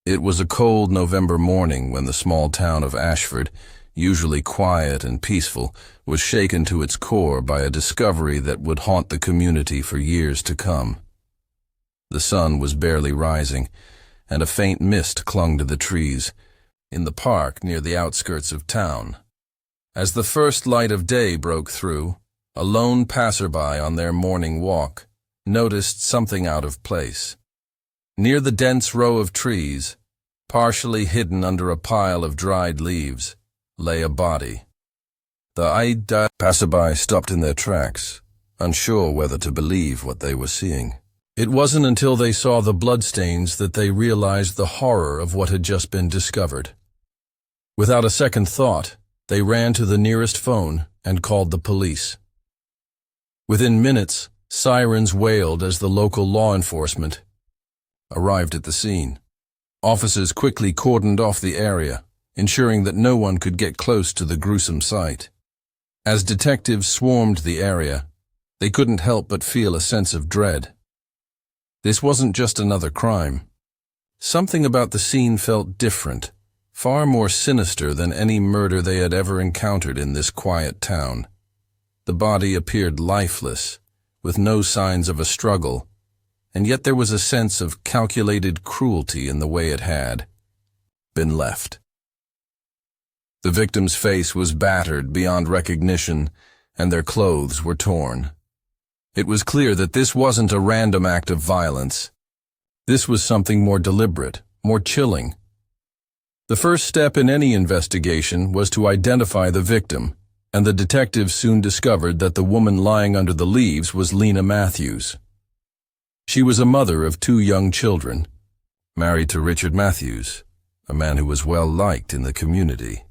It was a cold November morning when the small town of Ashford, usually quiet and peaceful, was shaken to its core by a discovery that would haunt the community for years to come. The sun was barely rising, and a faint mist clung to the trees in the park near the outskirts of town. As the first light of day broke through, a lone passerby on their morning walk noticed something out of place. Near the dense row of trees, partially hidden under a pile of dried leaves, lay a body. The passerby stopped in their tracks, unsure whether to believe what they were seeing. It wasn't until they saw the bloodstains that they realized the horror of what had just been discovered. Without a second thought, they ran to the nearest phone and called the police. Within minutes, sirens wailed as the local law enforcement arrived at the scene. Officers quickly cordoned off the area, ensuring that no one could get close to the gruesome sight. As detectives swarmed the area, they couldn't help but feel a sense of dread. This wasn't just another crime. Something about the scene felt different, far more sinister than any murder they had ever encountered in this quiet town. The body appeared lifeless, with no signs of a struggle, and yet there was a sense of calculated cruelty in the way it had been left. The victim's face was battered beyond recognition, and their clothes were torn. It was clear that this wasn't a random act of violence. This was something more deliberate, more chilling. The first step in any investigation was to identify the victim, and the detectives soon discovered that the woman lying under the leaves was Lena Matthews. She was a mother of 2 young children, married to Richard Matthews, a man who was well liked in the community.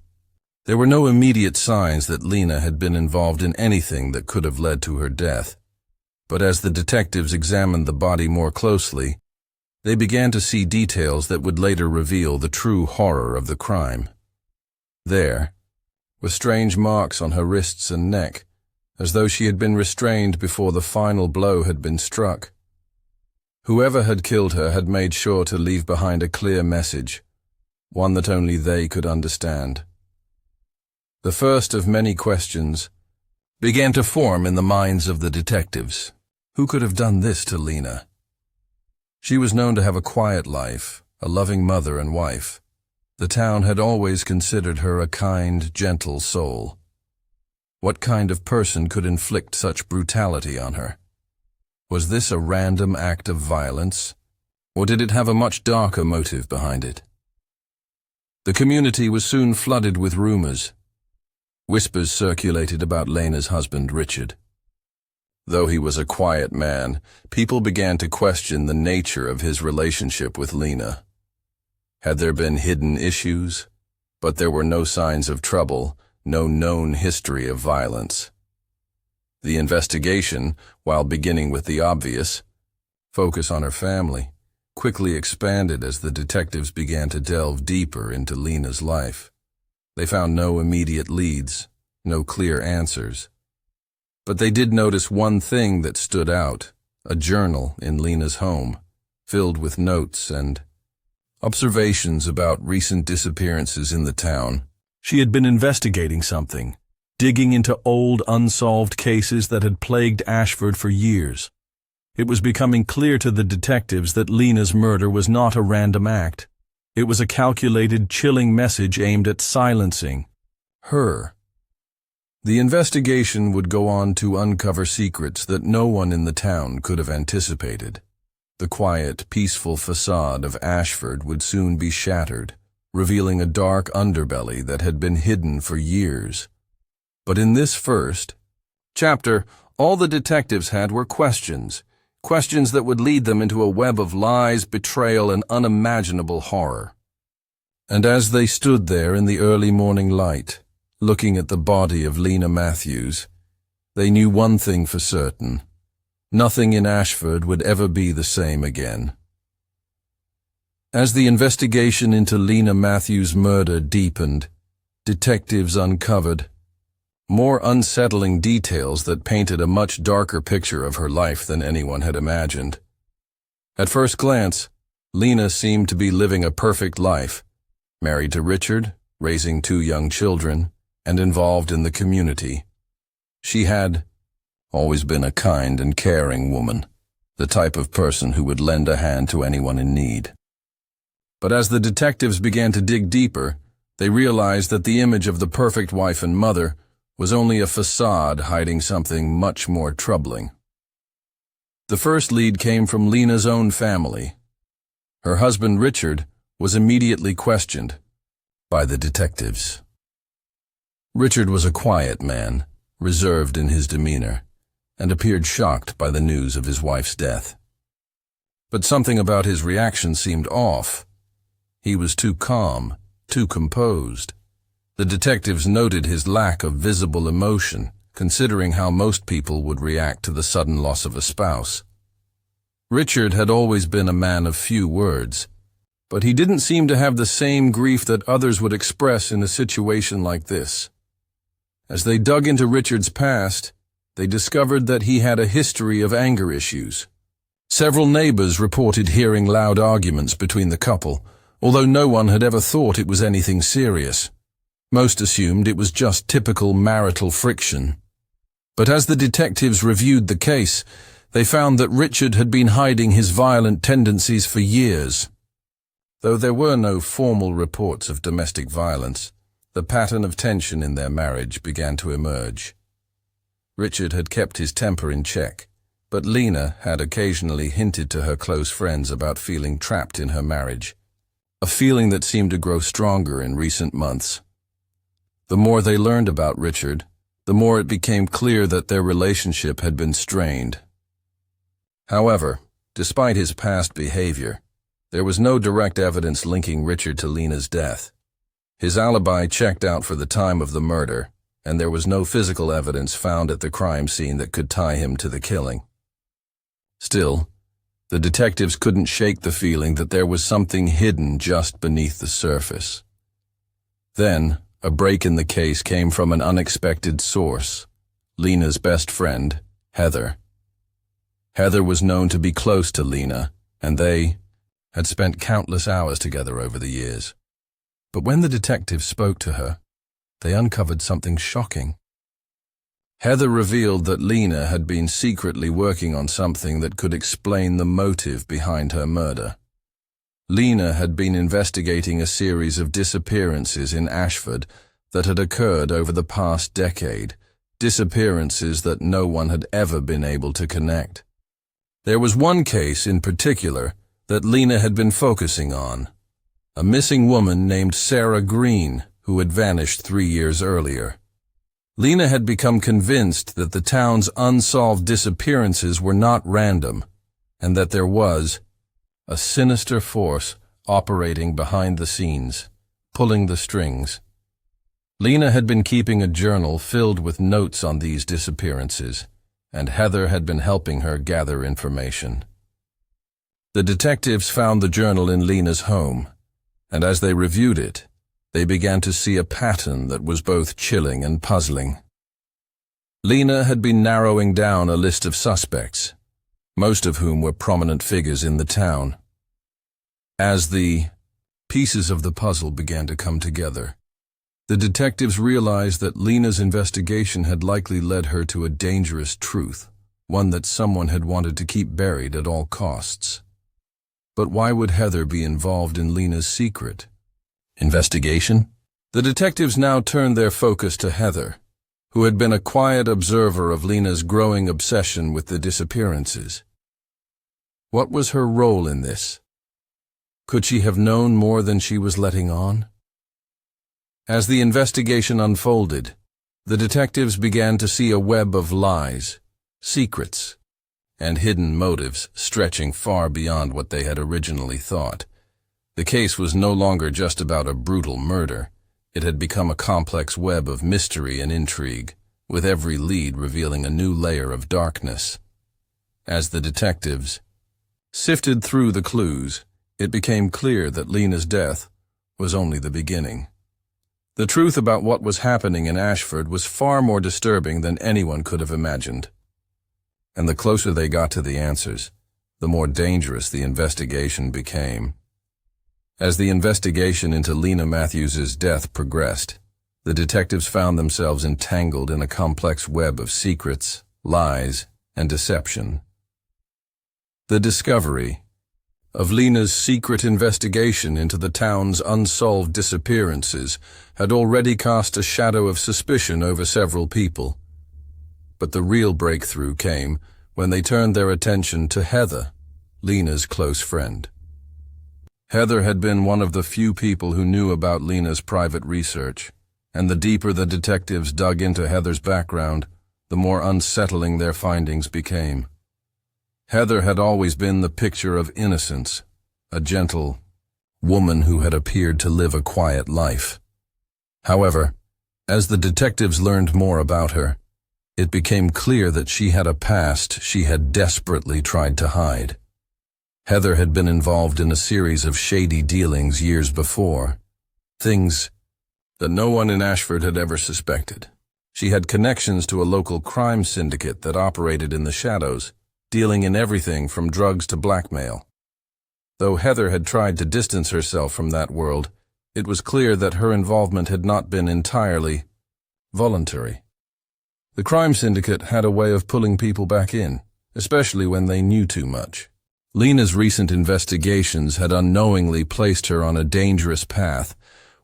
There were no immediate signs that Lena had been involved in anything that could have led to her death, but as the detectives examined the body more closely, they began to see details that would later reveal the true horror of the crime. There were strange marks on her wrists and neck, as though she had been restrained before the final blow had been struck. Whoever had killed her had made sure to leave behind a clear message, one that only they could understand. The first of many questions began to form in the minds of the detectives. Who could have done this to Lena? She was known to have a quiet life, a loving mother and wife. The town had always considered her a kind, gentle soul. What kind of person could inflict such brutality on her? Was this a random act of violence, or did it have a much darker motive behind it? The community was soon flooded with rumors. Whispers circulated about Lena's husband, Richard. Though he was a quiet man, people began to question the nature of his relationship with Lena. Had there been hidden issues? But there were no signs of trouble, no known history of violence. The investigation, while beginning with the obvious, focus on her family, quickly expanded as the detectives began to delve deeper into Lena's life. They found no immediate leads, no clear answers. But they did notice one thing that stood out, a journal in Lena's home, filled with notes and observations about recent disappearances in the town. She had been investigating something, digging into old unsolved cases that had plagued Ashford for years. It was becoming clear to the detectives that Lena's murder was not a random act. It was a calculated, chilling message aimed at silencing her. The investigation would go on to uncover secrets that no one in the town could have anticipated. The quiet, peaceful facade of Ashford would soon be shattered, revealing a dark underbelly that had been hidden for years. But in this first chapter, all the detectives had were questions that would lead them into a web of lies, betrayal, and unimaginable horror. And as they stood there in the early morning light, looking at the body of Lena Matthews, they knew one thing for certain. Nothing in Ashford would ever be the same again. As the investigation into Lena Matthews' murder deepened, detectives uncovered more unsettling details that painted a much darker picture of her life than anyone had imagined. At first glance, Lena seemed to be living a perfect life, married to Richard, raising 2 young children, and involved in the community. She had always been a kind and caring woman, the type of person who would lend a hand to anyone in need. But as the detectives began to dig deeper, they realized that the image of the perfect wife and mother was only a facade hiding something much more troubling. The first lead came from Lena's own family. Her husband, Richard, was immediately questioned by the detectives. Richard was a quiet man, reserved in his demeanor, and appeared shocked by the news of his wife's death. But something about his reaction seemed off. He was too calm, too composed. The detectives noted his lack of visible emotion, considering how most people would react to the sudden loss of a spouse. Richard had always been a man of few words, but he didn't seem to have the same grief that others would express in a situation like this. As they dug into Richard's past, they discovered that he had a history of anger issues. Several neighbors reported hearing loud arguments between the couple, although no one had ever thought it was anything serious. Most assumed it was just typical marital friction. But as the detectives reviewed the case, they found that Richard had been hiding his violent tendencies for years. Though there were no formal reports of domestic violence, the pattern of tension in their marriage began to emerge. Richard had kept his temper in check, but Lena had occasionally hinted to her close friends about feeling trapped in her marriage, a feeling that seemed to grow stronger in recent months. The more they learned about Richard, the more it became clear that their relationship had been strained. However, despite his past behavior, there was no direct evidence linking Richard to Lena's death. His alibi checked out for the time of the murder, and there was no physical evidence found at the crime scene that could tie him to the killing. Still, the detectives couldn't shake the feeling that there was something hidden just beneath the surface. Then, a break in the case came from an unexpected source: Lena's best friend, Heather. Heather was known to be close to Lena, and they had spent countless hours together over the years. But when the detectives spoke to her, they uncovered something shocking. Heather revealed that Lena had been secretly working on something that could explain the motive behind her murder. Lena had been investigating a series of disappearances in Ashford that had occurred over the past decade, disappearances that no one had ever been able to connect. There was one case in particular that Lena had been focusing on: a missing woman named Sarah Green, who had vanished 3 years earlier. Lena had become convinced that the town's unsolved disappearances were not random, and that there was a sinister force operating behind the scenes, pulling the strings. Lena had been keeping a journal filled with notes on these disappearances, and Heather had been helping her gather information. The detectives found the journal in Lena's home, and as they reviewed it, they began to see a pattern that was both chilling and puzzling. Lena had been narrowing down a list of suspects, most of whom were prominent figures in the town. As the pieces of the puzzle began to come together, the detectives realized that Lena's investigation had likely led her to a dangerous truth, one that someone had wanted to keep buried at all costs. But why would Heather be involved in Lena's secret investigation? The detectives now turned their focus to Heather, who had been a quiet observer of Lena's growing obsession with the disappearances. What was her role in this? Could she have known more than she was letting on? As the investigation unfolded, the detectives began to see a web of lies, secrets, and hidden motives stretching far beyond what they had originally thought. The case was no longer just about a brutal murder. It had become a complex web of mystery and intrigue, with every lead revealing a new layer of darkness. As the detectives sifted through the clues, it became clear that Lena's death was only the beginning. The truth about what was happening in Ashford was far more disturbing than anyone could have imagined. And the closer they got to the answers, the more dangerous the investigation became. As the investigation into Lena Matthews's death progressed, the detectives found themselves entangled in a complex web of secrets, lies, and deception. The discovery of Lena's secret investigation into the town's unsolved disappearances had already cast a shadow of suspicion over several people. But the real breakthrough came when they turned their attention to Heather, Lena's close friend. Heather had been one of the few people who knew about Lena's private research, and the deeper the detectives dug into Heather's background, the more unsettling their findings became. Heather had always been the picture of innocence, a gentle woman who had appeared to live a quiet life. However, as the detectives learned more about her, it became clear that she had a past she had desperately tried to hide. Heather had been involved in a series of shady dealings years before, things that no one in Ashford had ever suspected. She had connections to a local crime syndicate that operated in the shadows, dealing in everything from drugs to blackmail. Though Heather had tried to distance herself from that world, it was clear that her involvement had not been entirely voluntary. The crime syndicate had a way of pulling people back in, especially when they knew too much. Lena's recent investigations had unknowingly placed her on a dangerous path,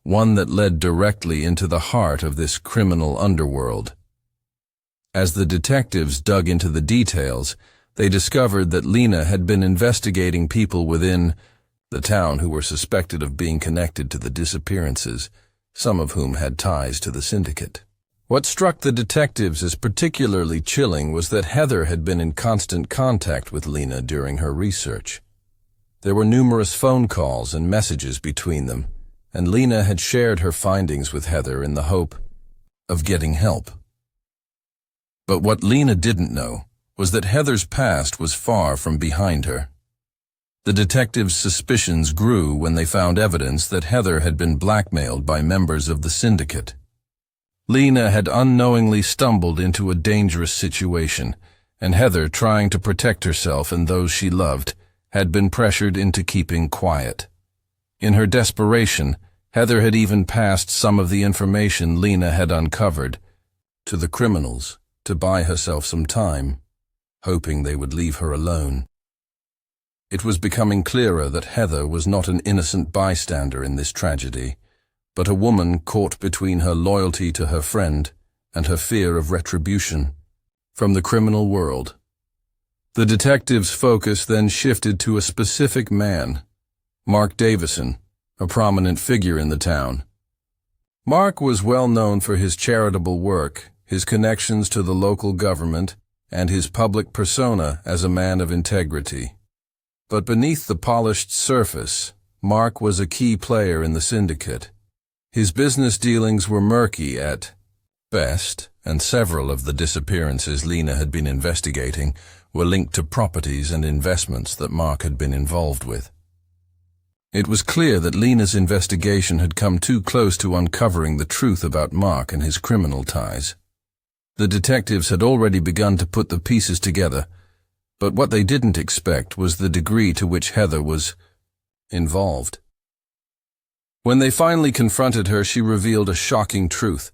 one that led directly into the heart of this criminal underworld. As the detectives dug into the details, they discovered that Lena had been investigating people within the town who were suspected of being connected to the disappearances, some of whom had ties to the syndicate. What struck the detectives as particularly chilling was that Heather had been in constant contact with Lena during her research. There were numerous phone calls and messages between them, and Lena had shared her findings with Heather in the hope of getting help. But what Lena didn't know was that Heather's past was far from behind her. The detectives' suspicions grew when they found evidence that Heather had been blackmailed by members of the syndicate. Lena had unknowingly stumbled into a dangerous situation, and Heather, trying to protect herself and those she loved, had been pressured into keeping quiet. In her desperation, Heather had even passed some of the information Lena had uncovered to the criminals to buy herself some time, hoping they would leave her alone. It was becoming clearer that Heather was not an innocent bystander in this tragedy, but a woman caught between her loyalty to her friend and her fear of retribution from the criminal world. The detective's focus then shifted to a specific man, Mark Davison, a prominent figure in the town. Mark was well known for his charitable work, his connections to the local government, and his public persona as a man of integrity. But beneath the polished surface, Mark was a key player in the syndicate. His business dealings were murky at best, and several of the disappearances Lena had been investigating were linked to properties and investments that Mark had been involved with. It was clear that Lena's investigation had come too close to uncovering the truth about Mark and his criminal ties. The detectives had already begun to put the pieces together, but what they didn't expect was the degree to which Heather was involved. When they finally confronted her, she revealed a shocking truth.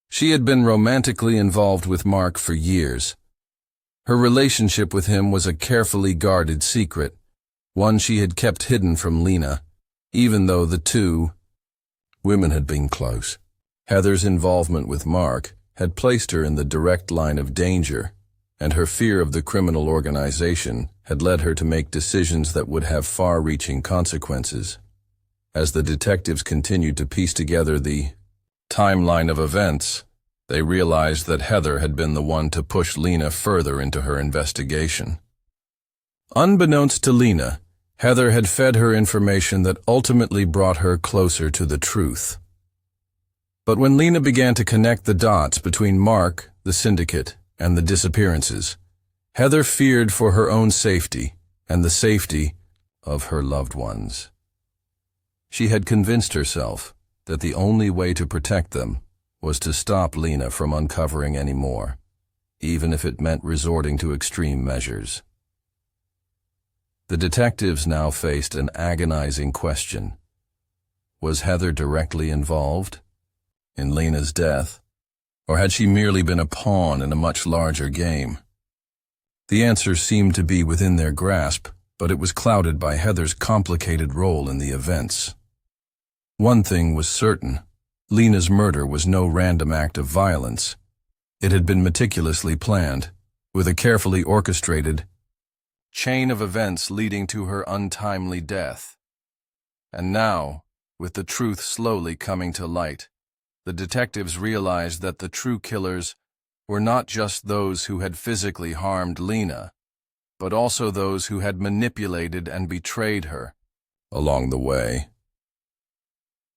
She had been romantically involved with Mark for years. Her relationship with him was a carefully guarded secret, one she had kept hidden from Lena, even though the two women had been close. Heather's involvement with Mark had placed her in the direct line of danger, and her fear of the criminal organization had led her to make decisions that would have far-reaching consequences. As the detectives continued to piece together the timeline of events, they realized that Heather had been the one to push Lena further into her investigation. Unbeknownst to Lena, Heather had fed her information that ultimately brought her closer to the truth. But when Lena began to connect the dots between Mark, the syndicate, and the disappearances, Heather feared for her own safety and the safety of her loved ones. She had convinced herself that the only way to protect them was to stop Lena from uncovering any more, even if it meant resorting to extreme measures. The detectives now faced an agonizing question. Was Heather directly involved in Lena's death, or had she merely been a pawn in a much larger game? The answer seemed to be within their grasp, but it was clouded by Heather's complicated role in the events. One thing was certain: Lena's murder was no random act of violence. It had been meticulously planned, with a carefully orchestrated chain of events leading to her untimely death. And now, with the truth slowly coming to light, the detectives realized that the true killers were not just those who had physically harmed Lena, but also those who had manipulated and betrayed her along the way.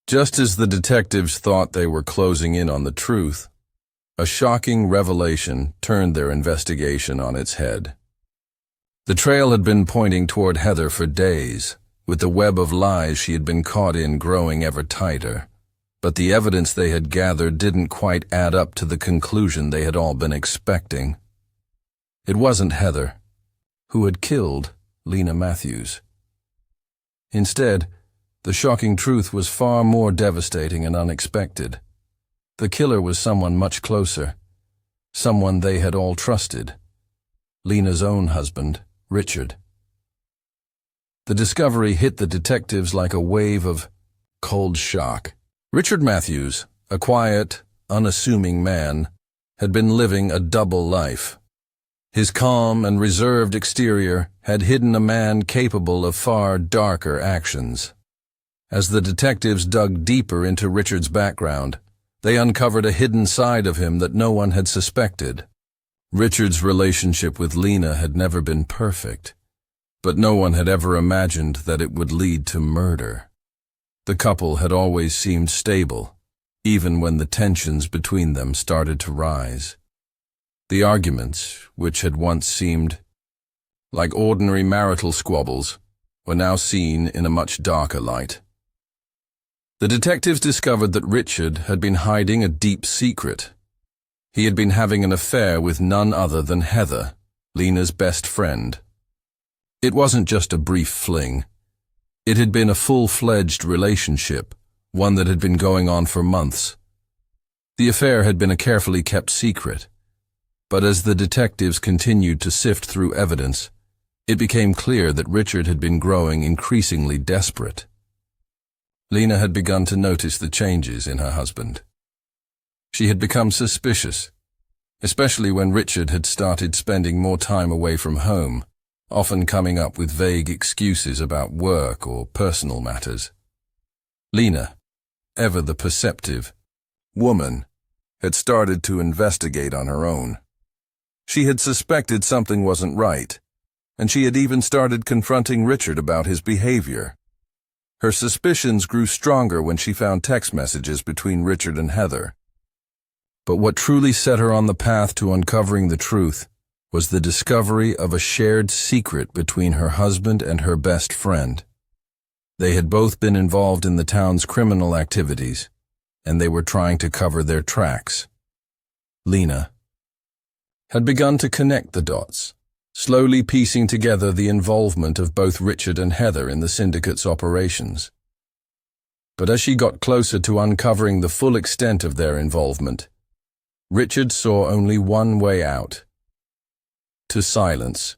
Just as the detectives thought they were closing in on the truth, a shocking revelation turned their investigation on its head. The trail had been pointing toward Heather for days, with the web of lies she had been caught in growing ever tighter. But the evidence they had gathered didn't quite add up to the conclusion they had all been expecting. It wasn't Heather who had killed Lena Matthews. Instead, the shocking truth was far more devastating and unexpected. The killer was someone much closer, someone they had all trusted: Lena's own husband, Richard. The discovery hit the detectives like a wave of cold shock. Richard Matthews, a quiet, unassuming man, had been living a double life. His calm and reserved exterior had hidden a man capable of far darker actions. As the detectives dug deeper into Richard's background, they uncovered a hidden side of him that no one had suspected. Richard's relationship with Lena had never been perfect, but no one had ever imagined that it would lead to murder. The couple had always seemed stable, even when the tensions between them started to rise. The arguments, which had once seemed like ordinary marital squabbles, were now seen in a much darker light. The detectives discovered that Richard had been hiding a deep secret. He had been having an affair with none other than Heather, Lena's best friend. It wasn't just a brief fling. It had been a full-fledged relationship, one that had been going on for months. The affair had been a carefully kept secret, but as the detectives continued to sift through evidence, it became clear that Richard had been growing increasingly desperate. Lena had begun to notice the changes in her husband. She had become suspicious, especially when Richard had started spending more time away from home, often coming up with vague excuses about work or personal matters. Lena, ever the perceptive woman, had started to investigate on her own. She had suspected something wasn't right, and she had even started confronting Richard about his behavior. Her suspicions grew stronger when she found text messages between Richard and Heather. But what truly set her on the path to uncovering the truth was the discovery of a shared secret between her husband and her best friend. They had both been involved in the town's criminal activities, and they were trying to cover their tracks. Lena had begun to connect the dots, slowly piecing together the involvement of both Richard and Heather in the syndicate's operations. But as she got closer to uncovering the full extent of their involvement, Richard saw only one way out: to silence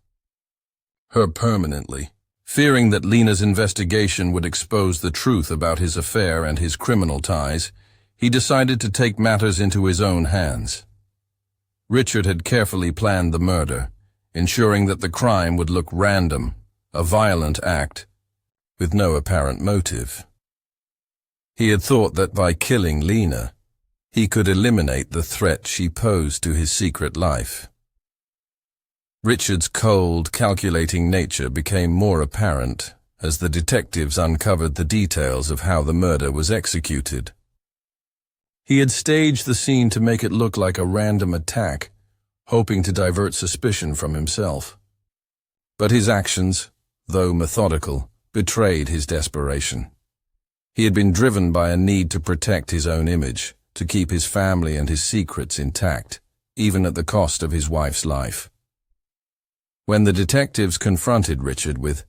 her permanently. Fearing that Lena's investigation would expose the truth about his affair and his criminal ties, he decided to take matters into his own hands. Richard had carefully planned the murder, ensuring that the crime would look random, a violent act, with no apparent motive. He had thought that by killing Lena, he could eliminate the threat she posed to his secret life. Richard's cold, calculating nature became more apparent as the detectives uncovered the details of how the murder was executed. He had staged the scene to make it look like a random attack, hoping to divert suspicion from himself. But his actions, though methodical, betrayed his desperation. He had been driven by a need to protect his own image, to keep his family and his secrets intact, even at the cost of his wife's life. When the detectives confronted Richard with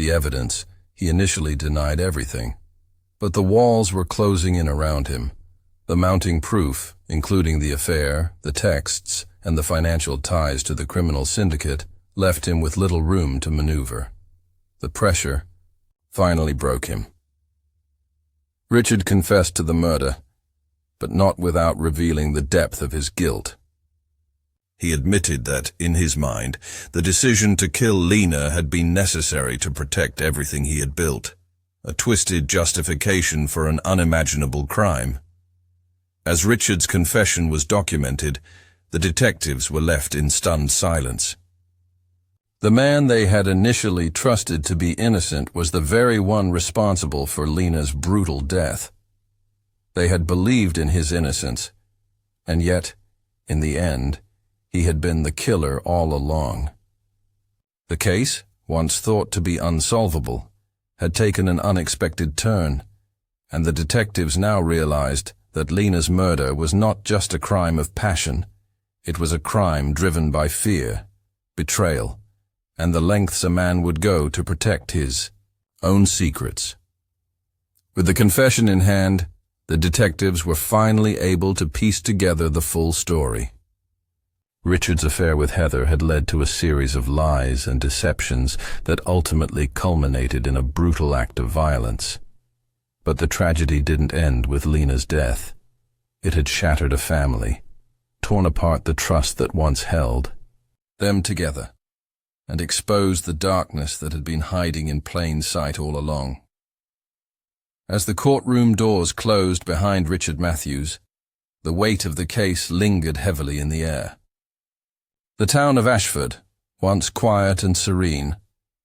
the evidence, he initially denied everything. But the walls were closing in around him. The mounting proof, including the affair, the texts, and the financial ties to the criminal syndicate, left him with little room to maneuver. The pressure finally broke him. Richard confessed to the murder, but not without revealing the depth of his guilt. He admitted that, in his mind, the decision to kill Lena had been necessary to protect everything he had built, a twisted justification for an unimaginable crime. As Richard's confession was documented, the detectives were left in stunned silence. The man they had initially trusted to be innocent was the very one responsible for Lena's brutal death. They had believed in his innocence, and yet, in the end, he had been the killer all along. The case, once thought to be unsolvable, had taken an unexpected turn, and the detectives now realized that Lena's murder was not just a crime of passion. It was a crime driven by fear, betrayal, and the lengths a man would go to protect his own secrets. With the confession in hand, the detectives were finally able to piece together the full story. Richard's affair with Heather had led to a series of lies and deceptions that ultimately culminated in a brutal act of violence. But the tragedy didn't end with Lena's death. It had shattered a family, torn apart the trust that once held them together, and exposed the darkness that had been hiding in plain sight all along. As the courtroom doors closed behind Richard Matthews, the weight of the case lingered heavily in the air. The town of Ashford, once quiet and serene,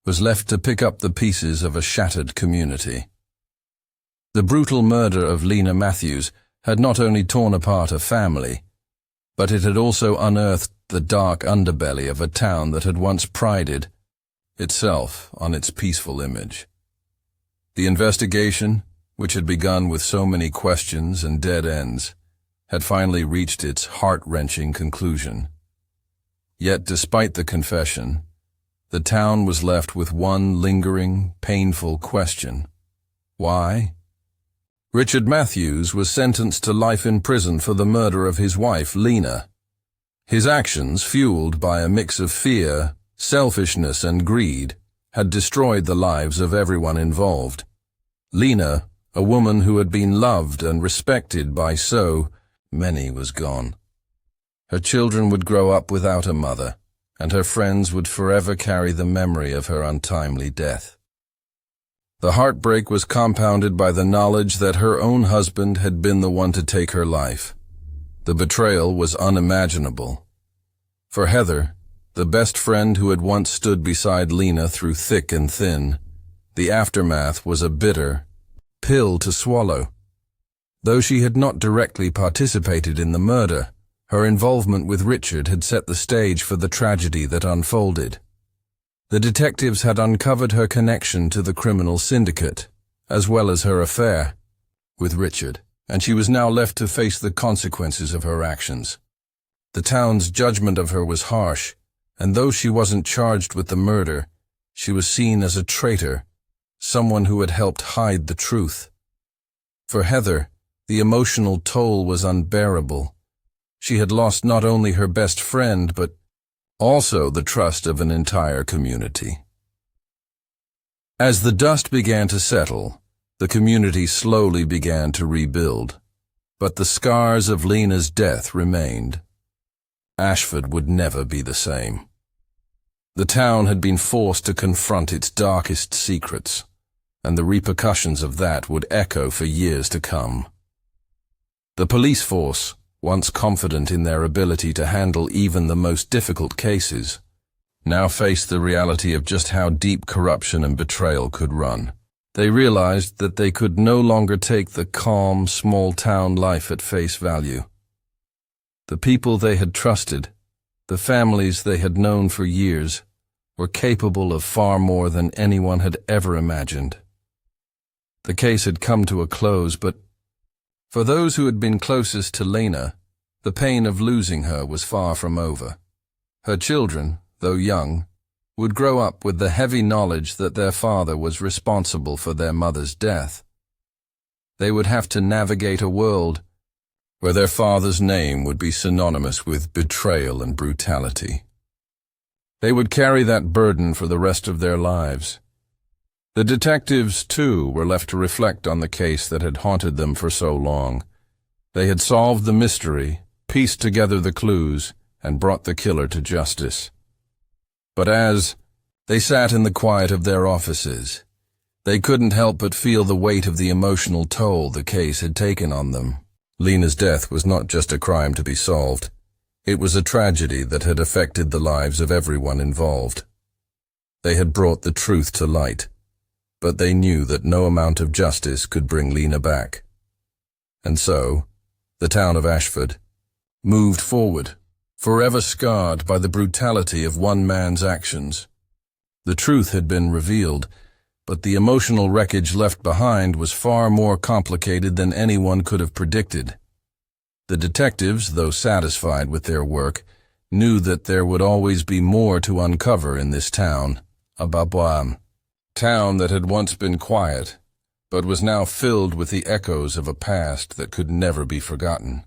was left to pick up the pieces of a shattered community. The brutal murder of Lena Matthews had not only torn apart a family, but it had also unearthed the dark underbelly of a town that had once prided itself on its peaceful image. The investigation, which had begun with so many questions and dead ends, had finally reached its heart-wrenching conclusion. Yet despite the confession, the town was left with one lingering, painful question. Why? Richard Matthews was sentenced to life in prison for the murder of his wife, Lena. His actions, fueled by a mix of fear, selfishness, and greed, had destroyed the lives of everyone involved. Lena, a woman who had been loved and respected by so many, was gone. Her children would grow up without a mother, and her friends would forever carry the memory of her untimely death. The heartbreak was compounded by the knowledge that her own husband had been the one to take her life. The betrayal was unimaginable. For Heather, the best friend who had once stood beside Lena through thick and thin, the aftermath was a bitter pill to swallow. Though she had not directly participated in the murder, her involvement with Richard had set the stage for the tragedy that unfolded. The detectives had uncovered her connection to the criminal syndicate, as well as her affair with Richard, and she was now left to face the consequences of her actions. The town's judgment of her was harsh, and though she wasn't charged with the murder, she was seen as a traitor, someone who had helped hide the truth. For Heather, the emotional toll was unbearable. She had lost not only her best friend, but also the trust of an entire community. As the dust began to settle, the community slowly began to rebuild, but the scars of Lena's death remained. Ashford would never be the same. The town had been forced to confront its darkest secrets, and the repercussions of that would echo for years to come. The police force, once confident in their ability to handle even the most difficult cases, now faced the reality of just how deep corruption and betrayal could run. They realized that they could no longer take the calm, small-town life at face value. The people they had trusted, the families they had known for years, were capable of far more than anyone had ever imagined. The case had come to a close, but for those who had been closest to Lena, the pain of losing her was far from over. Her children, though young, would grow up with the heavy knowledge that their father was responsible for their mother's death. They would have to navigate a world where their father's name would be synonymous with betrayal and brutality. They would carry that burden for the rest of their lives. The detectives, too, were left to reflect on the case that had haunted them for so long. They had solved the mystery, pieced together the clues, and brought the killer to justice. But as they sat in the quiet of their offices, they couldn't help but feel the weight of the emotional toll the case had taken on them. Lena's death was not just a crime to be solved. It was a tragedy that had affected the lives of everyone involved. They had brought the truth to light, but they knew that no amount of justice could bring Lena back. And so, the town of Ashford moved forward, forever scarred by the brutality of one man's actions. The truth had been revealed, but the emotional wreckage left behind was far more complicated than anyone could have predicted. The detectives, though satisfied with their work, knew that there would always be more to uncover in this town, a town that had once been quiet, but was now filled with the echoes of a past that could never be forgotten.